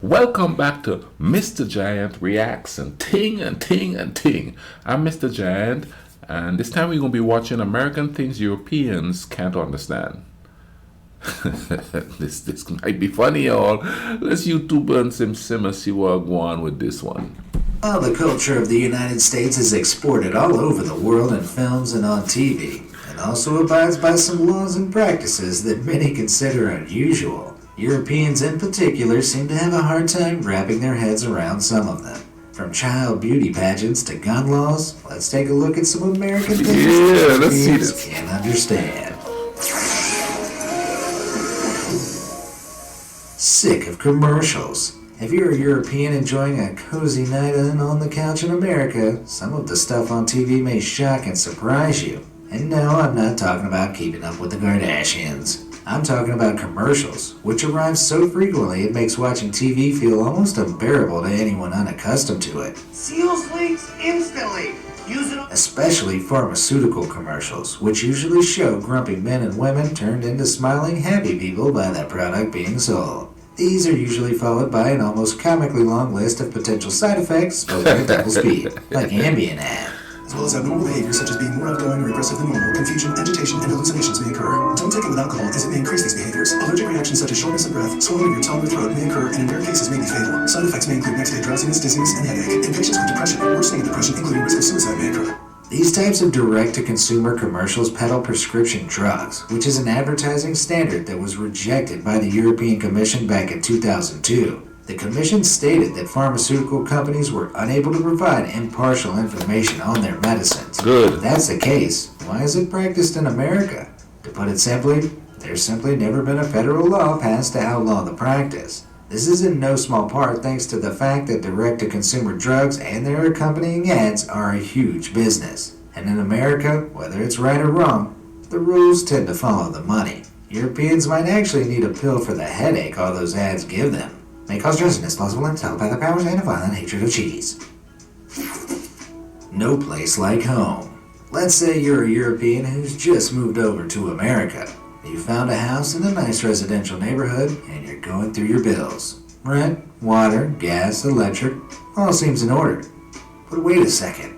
Welcome back to Mr. Giant Reacts and Ting and Ting and Ting. I'm Mr. Giant, and this time we're going to be watching American things Europeans can't understand. this might be funny, y'all. Let's YouTube and sim see what I go on with this one. While the culture of the United States is exported all over the world in films and on TV, it also abides by some laws and practices that many consider unusual. Europeans in particular seem to have a hard time wrapping their heads around some of them. From child beauty pageants to gun laws, let's take a look at some American things let's see Europeans this. can't understand. Sick of commercials. If you're a European enjoying a cozy night in on the couch in America, some of the stuff on TV may shock and surprise you. And no, I'm not talking about Keeping Up with the Kardashians. I'm talking about commercials, which arrive so frequently it makes watching TV feel almost unbearable to anyone unaccustomed to it. Seals leaks instantly. Use it on... Especially pharmaceutical commercials, which usually show grumpy men and women turned into smiling, happy people by the product being sold. These are usually followed by an almost comically long list of potential side effects spoken at double speed, like Ambien ad. As well as abnormal behaviors such as being more outgoing or aggressive than normal, confusion, agitation, and hallucinations may occur. Don't take it with alcohol as it may increase these behaviors. Allergic reactions such as shortness of breath, swelling of your tongue or throat may occur and in rare cases may be fatal. Side effects may include next day drowsiness, dizziness, and headache. In patients with depression or worsening of depression, including risk of suicide may occur. These types of direct-to-consumer commercials peddle prescription drugs, which is an advertising standard that was rejected by the European Commission back in 2002. The Commission stated that pharmaceutical companies were unable to provide impartial information on their medicines. Good. If that's the case, why is it practiced in America? To put it simply, there's simply never been a federal law passed to outlaw the practice. This is in no small part thanks to the fact that direct-to-consumer drugs and their accompanying ads are a huge business. And in America, whether it's right or wrong, the rules tend to follow the money. Europeans might actually need a pill for the headache all those ads give them. May cause drowsiness plausible and telepathic powers and a violent hatred of cheese. No place like home. Let's say you're a European who's just moved over to America. You found a house in a nice residential neighborhood and you're going through your bills. Rent, water, gas, electric, all seems in order. But wait a second.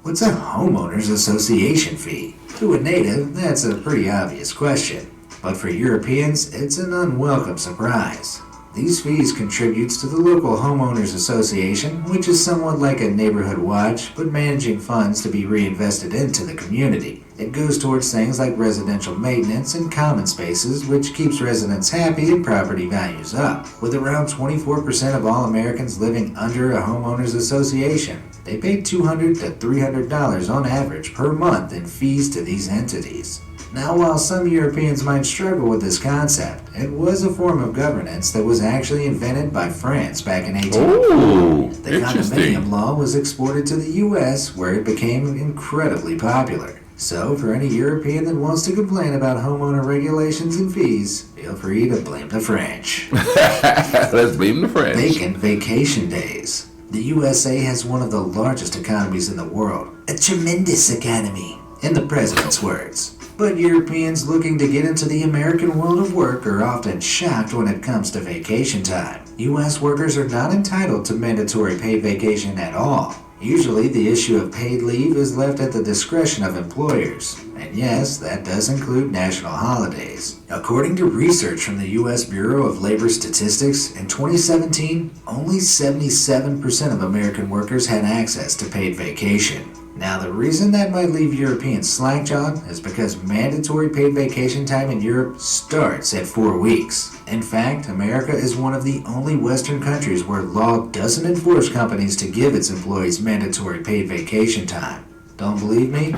What's a homeowners association fee? To a native, that's a pretty obvious question. But for Europeans, it's an unwelcome surprise. These fees contributes to the local homeowners association, which is somewhat like a neighborhood watch, but managing funds to be reinvested into the community. It goes towards things like residential maintenance and common spaces, which keeps residents happy and property values up. With around 24% of all Americans living under a homeowners association, they pay $200 to $300 on average per month in fees to these entities. Now, while some Europeans might struggle with this concept, it was a form of governance that was actually invented by France back in 1804. The condominium law was exported to the U.S., where it became incredibly popular. So, for any European that wants to complain about homeowner regulations and fees, feel free to blame the French. Let's blame the French. Vacant vacation days. The USA has one of the largest economies in the world. A tremendous economy, in the president's words. But Europeans looking to get into the American world of work are often shocked when it comes to vacation time. U.S. workers are not entitled to mandatory paid vacation at all. Usually the issue of paid leave is left at the discretion of employers. And yes, that does include national holidays. According to research from the U.S. Bureau of Labor Statistics, in 2017, only 77% of American workers had access to paid vacation. Now, the reason that might leave Europeans slack-jawed is because mandatory paid vacation time in Europe starts at 4 weeks. In fact, America is one of the only Western countries where law doesn't enforce companies to give its employees mandatory paid vacation time. Don't believe me?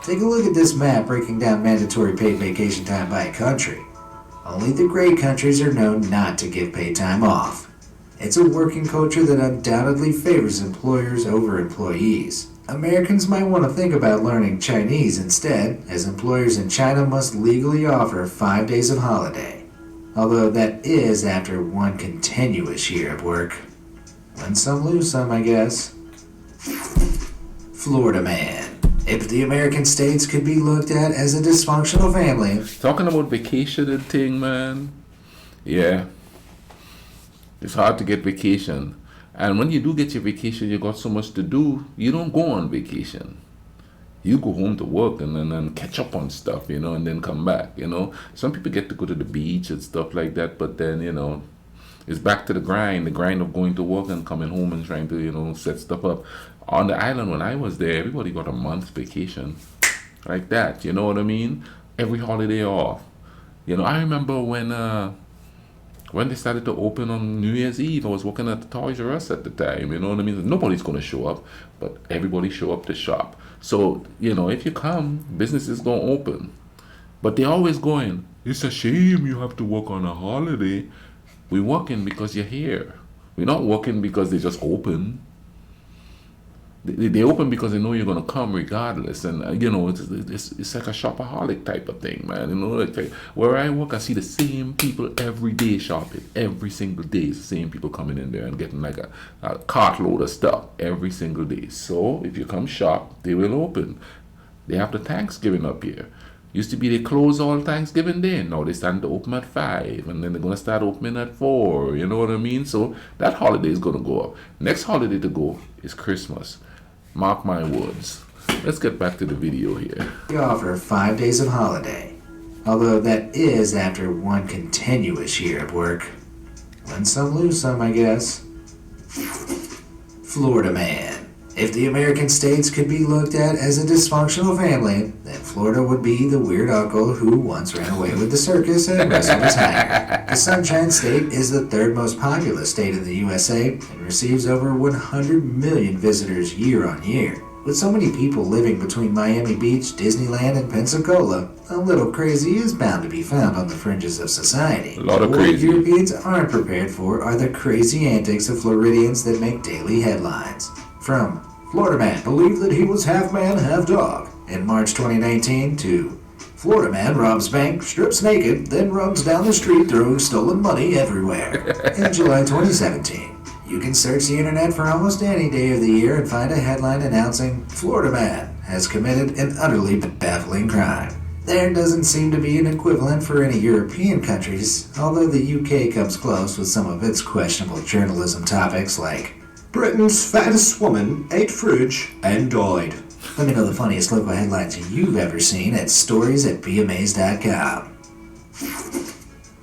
Take a look at this map breaking down mandatory paid vacation time by country. Only the great countries are known not to give paid time off. It's a working culture that undoubtedly favors employers over employees. Americans might want to think about learning Chinese instead, as employers in China must legally offer 5 days of holiday. Although that is after one continuous year of work. Win some, lose some, I guess. Florida man. If the American states could be looked at as a dysfunctional family. Talking about vacation and thing, man. Yeah. It's hard to get vacation. And when you do get your vacation, you got so much to do, you don't go on vacation. You go home to work and then catch up on stuff, and then come back, Some people get to go to the beach and stuff like that, but then, it's back to the grind of going to work and coming home and trying to, set stuff up. On the island when I was there, everybody got a month's vacation like that, you know what I mean? Every holiday off. I remember when they started to open on New Year's Eve, I was working at the Toys R Us at the time, you know what I mean? Nobody's going to show up, but everybody show up to shop. So, if you come, business is going to open. But they're always going, it's a shame you have to work on a holiday. We're working because you're here. We're not working because they just open. They open because they know you're going to come regardless. And, it's like a shopaholic type of thing, man. Like where I work, I see the same people every day shopping. Every single day, it's the same people coming in there and getting like a cartload of stuff every single day. So if you come shop, they will open. They have the Thanksgiving up here. Used to be they close all Thanksgiving Day. Now they starting to open at 5, and then they're going to start opening at 4. You know what I mean? So that holiday is going to go up. Next holiday to go is Christmas. Mark my words. Let's get back to the video here. We offer 5 days of holiday, although that is after one continuous year of work. Win some, lose some, I guess. Florida man. If the American states could be looked at as a dysfunctional family, then Florida would be the weird uncle who once ran away with the circus and wrestled a tiger. The Sunshine State is the third most populous state in the USA and receives over 100 million visitors year on year. With so many people living between Miami Beach, Disneyland, and Pensacola, a little crazy is bound to be found on the fringes of society. A lot of crazy. What Europeans aren't prepared for are the crazy antics of Floridians that make daily headlines. From Florida man believed that he was half man, half dog in March 2019 to Florida man robs bank, strips naked, then runs down the street throwing stolen money everywhere in July 2017. You can search the internet for almost any day of the year and find a headline announcing Florida man has committed an utterly baffling crime. There doesn't seem to be an equivalent for any European countries, although the UK comes close with some of its questionable journalism topics like Britain's fattest woman ate fridge and died. Let me know the funniest local headlines you've ever seen at stories@bmas.com.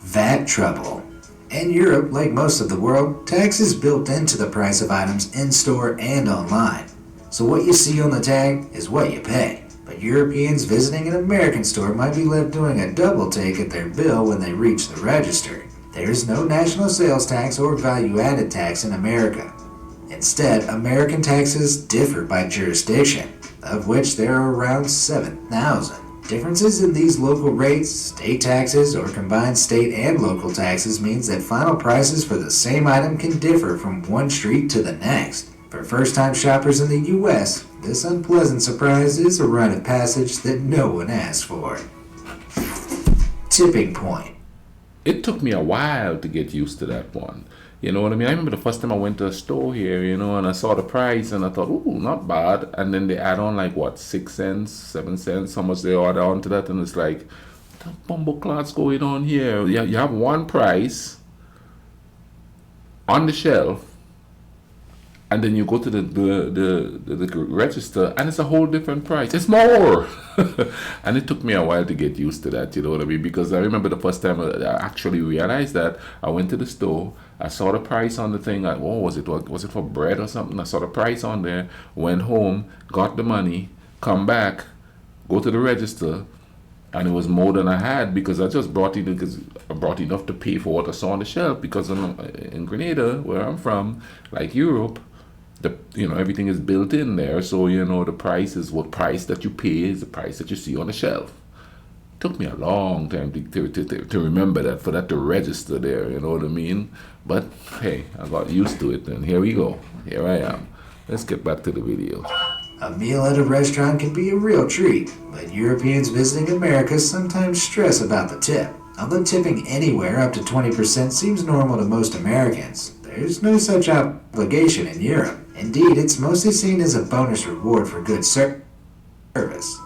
VAT trouble. In Europe, like most of the world, tax is built into the price of items in-store and online. So what you see on the tag is what you pay. But Europeans visiting an American store might be left doing a double take at their bill when they reach the register. There is no national sales tax or value-added tax in America. Instead, American taxes differ by jurisdiction, of which there are around 7,000. Differences in these local rates, state taxes, or combined state and local taxes means that final prices for the same item can differ from one street to the next. For first-time shoppers in the U.S., this unpleasant surprise is a rite of passage that no one asked for. Tipping point. It took me a while to get used to that one. You know what I mean? I remember the first time I went to a store here, and I saw the price and I thought, ooh, not bad. And then they add on 6 cents, 7 cents, how much they order onto that. And it's like, what the bumbleclot's going on here? You have one price on the shelf, and then you go to the register and it's a whole different price. It's more. And it took me a while to get used to that, you know what I mean? Because I remember the first time I actually realized that, I went to the store, I saw the price on the thing, like, oh, was it for bread or something? I saw the price on there, went home, got the money, come back, go to the register, and it was more than I had because I just brought it because I brought enough to pay for what I saw on the shelf. Because in Grenada, where I'm from, like Europe, everything is built in there, so the price is what price that you pay is the price that you see on the shelf. It took me a long time to remember that, for that to register there, you know what I mean? But hey, I got used to it, and here we go. Here I am. Let's get back to the video. A meal at a restaurant can be a real treat, but Europeans visiting America sometimes stress about the tip. Although tipping anywhere up to 20% seems normal to most Americans, there's no such obligation in Europe. Indeed, it's mostly seen as a bonus reward for good service.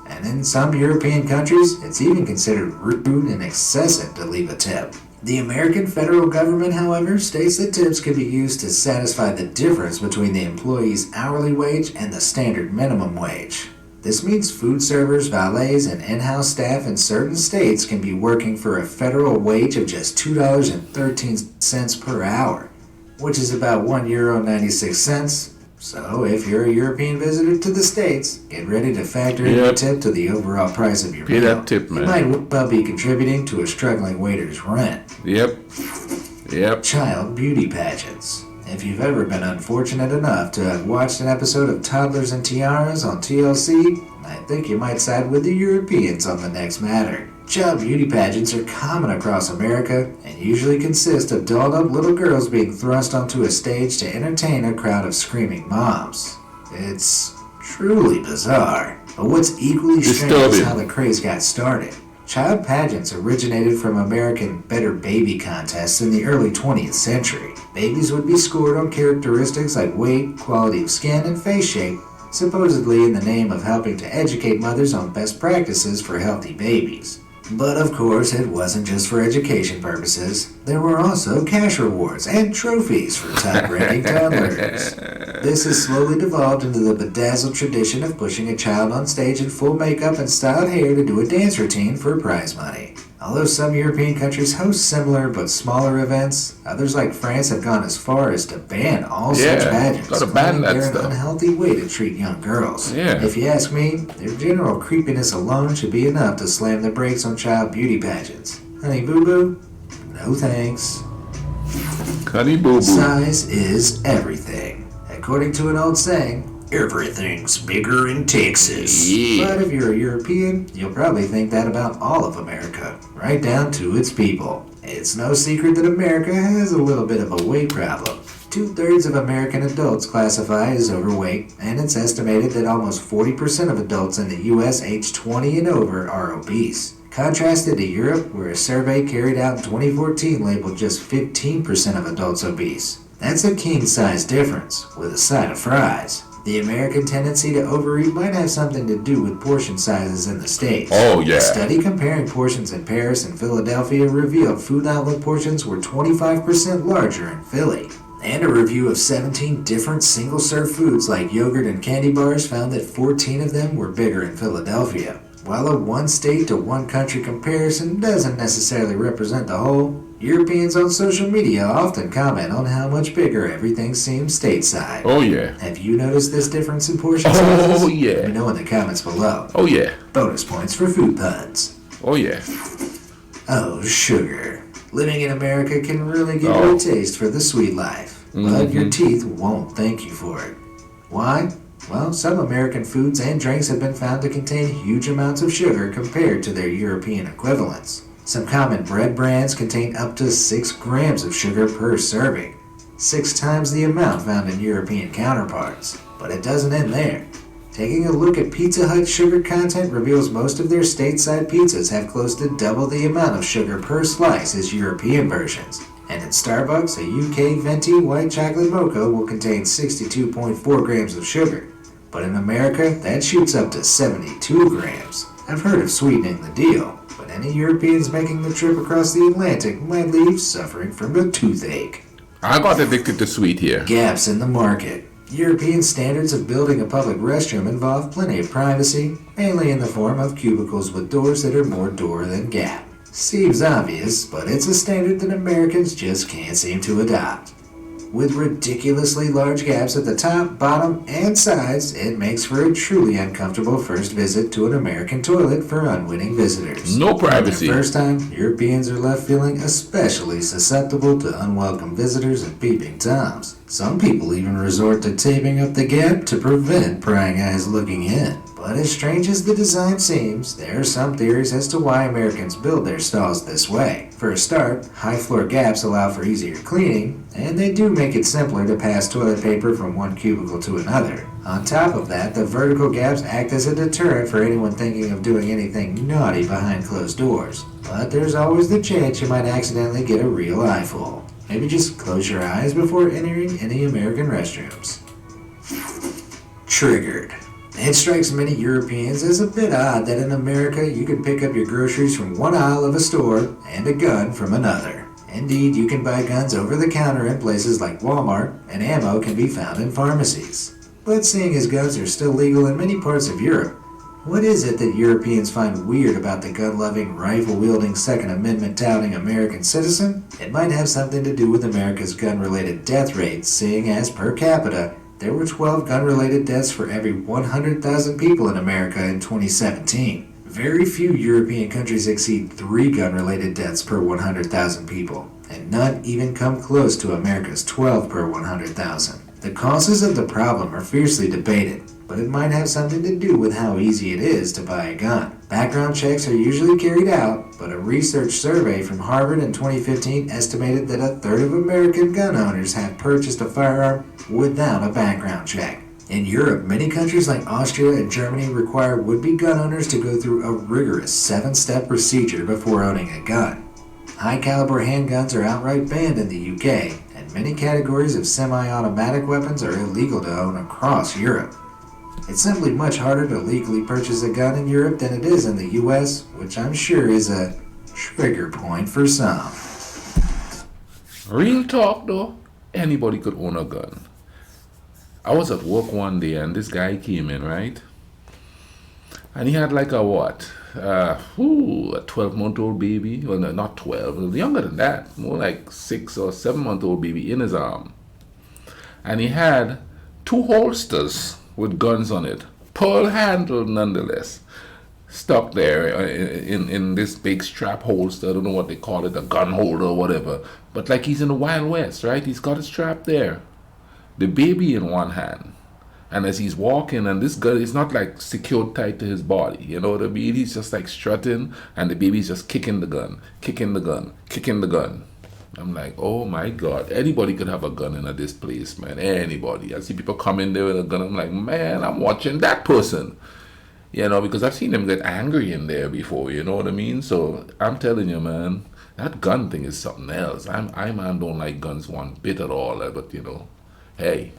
And in some European countries, it's even considered rude and excessive to leave a tip. The American federal government, however, states that tips can be used to satisfy the difference between the employee's hourly wage and the standard minimum wage. This means food servers, valets, and in-house staff in certain states can be working for a federal wage of just $2.13 per hour, which is about €1.96. So if you're a European visitor to the States, get ready to factor in your tip to the overall price of your Pay meal. that tip, man. You might well be contributing to a struggling waiter's rent. Yep. Child beauty pageants. If you've ever been unfortunate enough to have watched an episode of Toddlers and Tiaras on TLC, I think you might side with the Europeans on the next matter. Child beauty pageants are common across America and usually consist of dolled-up little girls being thrust onto a stage to entertain a crowd of screaming moms. It's truly bizarre, but what's equally strange is how the craze got started. Child pageants originated from American Better Baby contests in the early 20th century. Babies would be scored on characteristics like weight, quality of skin, and face shape, supposedly in the name of helping to educate mothers on best practices for healthy babies. But of course, it wasn't just for education purposes. There were also cash rewards and trophies for top-ranking toddlers. This has slowly devolved into the bedazzled tradition of pushing a child on stage in full makeup and styled hair to do a dance routine for prize money. Although some European countries host similar but smaller events, others like France have gone as far as to ban all such pageants, gotta ban that they're stuff. an unhealthy way to treat young girls. Yeah. If you ask me, their general creepiness alone should be enough to slam the brakes on child beauty pageants. Honey boo boo, no thanks. Honey boo boo. Size is everything. According to an old saying, everything's bigger in Texas. Yeah. But if you're a European, you'll probably think that about all of America, right down to its people. It's no secret that America has a little bit of a weight problem. 2/3 of American adults classify as overweight, and it's estimated that almost 40% of adults in the U.S. aged 20 and over are obese. Contrasted to Europe, where a survey carried out in 2014 labeled just 15% of adults obese. That's a king-size difference, with a side of fries. The American tendency to overeat might have something to do with portion sizes in the States. Oh, yeah. A study comparing portions in Paris and Philadelphia revealed food outlet portions were 25% larger in Philly. And a review of 17 different single-serve foods like yogurt and candy bars found that 14 of them were bigger in Philadelphia. While a one-state to one-country comparison doesn't necessarily represent the whole, Europeans on social media often comment on how much bigger everything seems stateside. Oh, yeah. Have you noticed this difference in portion sizes? Oh, yeah. Let me know in the comments below. Oh, yeah. Bonus points for food puns. Oh, yeah. Oh, sugar. Living in America can really give you a taste for the sweet life, but your teeth won't thank you for it. Why? Well, some American foods and drinks have been found to contain huge amounts of sugar compared to their European equivalents. Some common bread brands contain up to 6 grams of sugar per serving, 6 times the amount found in European counterparts. But it doesn't end there. Taking a look at Pizza Hut's sugar content reveals most of their stateside pizzas have close to double the amount of sugar per slice as European versions. And at Starbucks, a UK venti white chocolate mocha will contain 62.4 grams of sugar. But in America, that shoots up to 72 grams. I've heard of sweetening the deal, but any Europeans making the trip across the Atlantic might leave suffering from a toothache. I got addicted to sweet here. Gaps in the market. European standards of building a public restroom involve plenty of privacy, mainly in the form of cubicles with doors that are more door than gap. Seems obvious, but it's a standard that Americans just can't seem to adopt. With ridiculously large gaps at the top, bottom, and sides, it makes for a truly uncomfortable first visit to an American toilet for unwitting visitors. No For privacy. the first time, Europeans are left feeling especially susceptible to unwelcome visitors and peeping toms. Some people even resort to taping up the gap to prevent prying eyes looking in. But as strange as the design seems, there are some theories as to why Americans build their stalls this way. For a start, high floor gaps allow for easier cleaning, and they do make it simpler to pass toilet paper from one cubicle to another. On top of that, the vertical gaps act as a deterrent for anyone thinking of doing anything naughty behind closed doors. But there's always the chance you might accidentally get a real eyeful. Maybe just close your eyes before entering any American restrooms. Triggered. It strikes many Europeans as a bit odd that in America you can pick up your groceries from one aisle of a store and a gun from another. Indeed, you can buy guns over the counter in places like Walmart, and ammo can be found in pharmacies. But seeing as guns are still legal in many parts of Europe, what is it that Europeans find weird about the gun-loving, rifle-wielding, Second Amendment-touting American citizen? It might have something to do with America's gun-related death rate, seeing as per capita, there were 12 gun-related deaths for every 100,000 people in America in 2017. Very few European countries exceed 3 gun-related deaths per 100,000 people, and none even come close to America's 12 per 100,000. The causes of the problem are fiercely debated, but it might have something to do with how easy it is to buy a gun. Background checks are usually carried out, but a research survey from Harvard in 2015 estimated that a third of American gun owners have purchased a firearm without a background check. In Europe, many countries like Austria and Germany require would-be gun owners to go through a rigorous 7-step procedure before owning a gun. High-caliber handguns are outright banned in the UK, and many categories of semi-automatic weapons are illegal to own across Europe. It's simply much harder to legally purchase a gun in Europe than it is in the US, which I'm sure is a trigger point for some. Real talk though, anybody could own a gun. I was at work one day and this guy came in, right? And he had like a what? A 12-month-old baby. Well, no, not 12, younger than that. More like 6 or 7-month-old baby in his arm. And he had 2 holsters with guns on it. Pearl handled nonetheless. Stuck there in this big strap holster. I don't know what they call it, a gun holder or whatever. But like he's in the Wild West, right? He's got a strap there. The baby in one hand. And as he's walking, and this gun is not like secured tight to his body, you know what I mean? He's just like strutting, and the baby's just kicking the gun, kicking the gun, kicking the gun. I'm like, oh my God, anybody could have a gun in this place, man. Anybody. I see people come in there with a gun. I'm like, man, I'm watching that person. You know, because I've seen them get angry in there before, you know what I mean? So I'm telling you, man, that gun thing is something else. I man, don't like guns one bit at all, but you know, hey,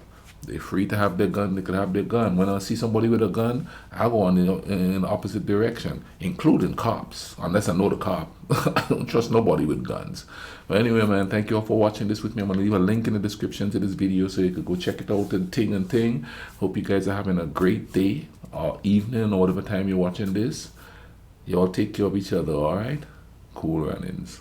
they're free to have their gun. They could have their gun. When I see somebody with a gun, I go in the opposite direction, including cops. Unless I know the cop, I don't trust nobody with guns. But anyway, man, thank you all for watching this with me. I'm gonna leave a link in the description to this video so you could go check it out and ting. Hope you guys are having a great day or evening or whatever time you're watching this. Y'all take care of each other. All right, cool runnings.